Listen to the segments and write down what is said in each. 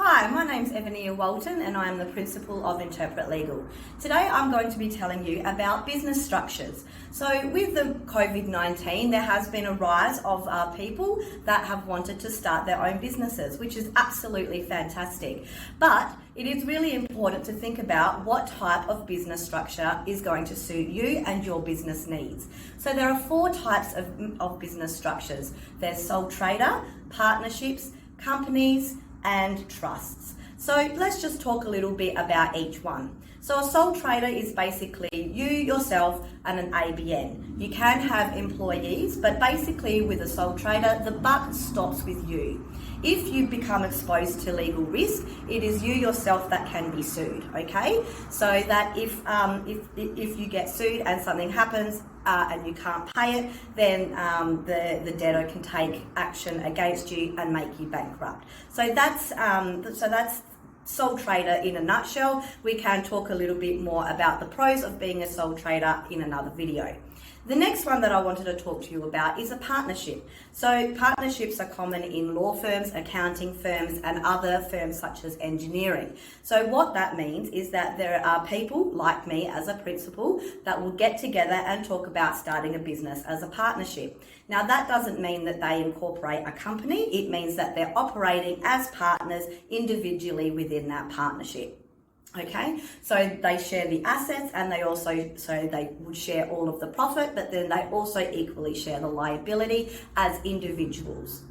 Hi, my name's Evyenia Walton and I am the Principal of Interpret Legal. Today I'm going to be telling you about business structures. So with the COVID-19 there has been a rise of people that have wanted to start their own businesses, which is absolutely fantastic. But it is really important to think about what type of business structure is going to suit you and your business needs. So there are four types of business structures. There's sole trader, partnerships, companies, and trusts. So let's just talk a little bit about each one. So a sole trader is basically you, yourself, and an ABN. You can have employees, but basically with a sole trader, the buck stops with you. If you become exposed to legal risk, it is you yourself that can be sued, okay? So that if you get sued and something happens and you can't pay it, then the debtor can take action against you and make you bankrupt. So that's sole trader in a nutshell. We can talk a little bit more about the pros of being a sole trader in another video. The next one that I wanted to talk to you about is a partnership. So partnerships are common in law firms, accounting firms, and other firms such as engineering. So what that means is that there are people like me as a principal that will get together and talk about starting a business as a partnership. Now that doesn't mean that they incorporate a company. It means that they're operating as partners individually within that partnership. Okay, so they share the assets and they would share all of the profit, but then they also equally share the liability as individuals.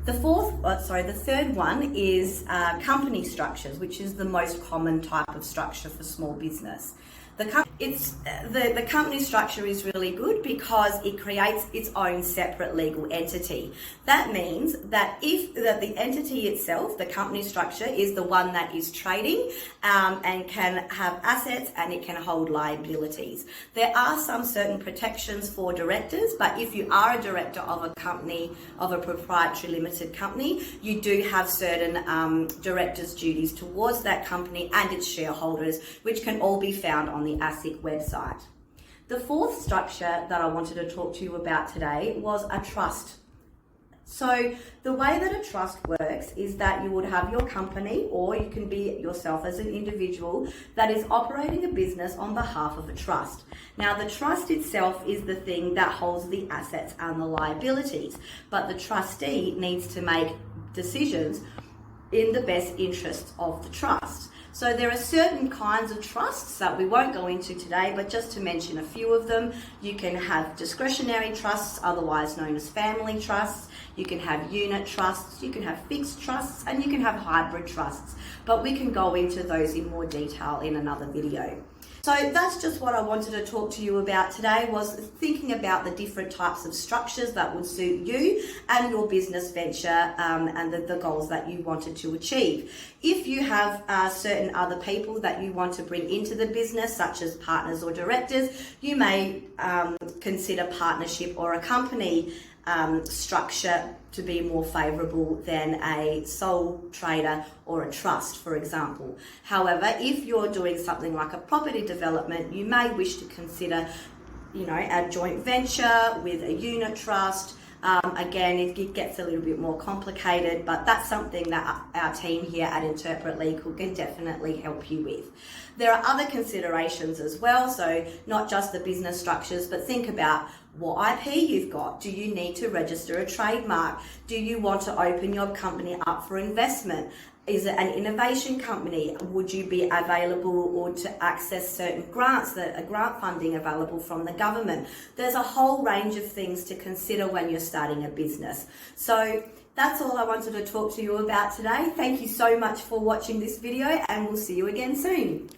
The third one is company structures, which is the most common type of structure for small business. The company structure is really good because it creates its own separate legal entity. That means that the entity itself, the company structure, is the one that is trading and can have assets and it can hold liabilities. There are some certain protections for directors, but if you are a director of a company, of a proprietary limited company, you do have certain directors' duties towards that company and its shareholders, which can all be found on the ASIC website. The fourth structure that I wanted to talk to you about today was a trust. So the way that a trust works is that you would have your company, or you can be yourself as an individual that is operating a business on behalf of a trust. Now the trust itself is the thing that holds the assets and the liabilities, but the trustee needs to make decisions in the best interests of the trust. So there are certain kinds of trusts that we won't go into today, but just to mention a few of them, you can have discretionary trusts, otherwise known as family trusts. You can have unit trusts, you can have fixed trusts, and you can have hybrid trusts. But we can go into those in more detail in another video. So that's just what I wanted to talk to you about today, was thinking about the different types of structures that would suit you and your business venture and the goals that you wanted to achieve. If you have certain other people that you want to bring into the business, such as partners or directors, you may consider partnership or a company structure to be more favourable than a sole trader or a trust, for example. However, if you're doing something like a property development, you may wish to consider, a joint venture with a unit trust. Again, it gets a little bit more complicated, but that's something that our team here at Interpret Legal can definitely help you with. There are other considerations as well, so not just the business structures, but think about what IP you've got. Do you need to register a trademark? Do you want to open your company up for investment? Is it an innovation company? Would you be available or to access certain grants, grant funding available from the government? There's a whole range of things to consider when you're starting a business. So that's all I wanted to talk to you about today. Thank you so much for watching this video, and we'll see you again soon.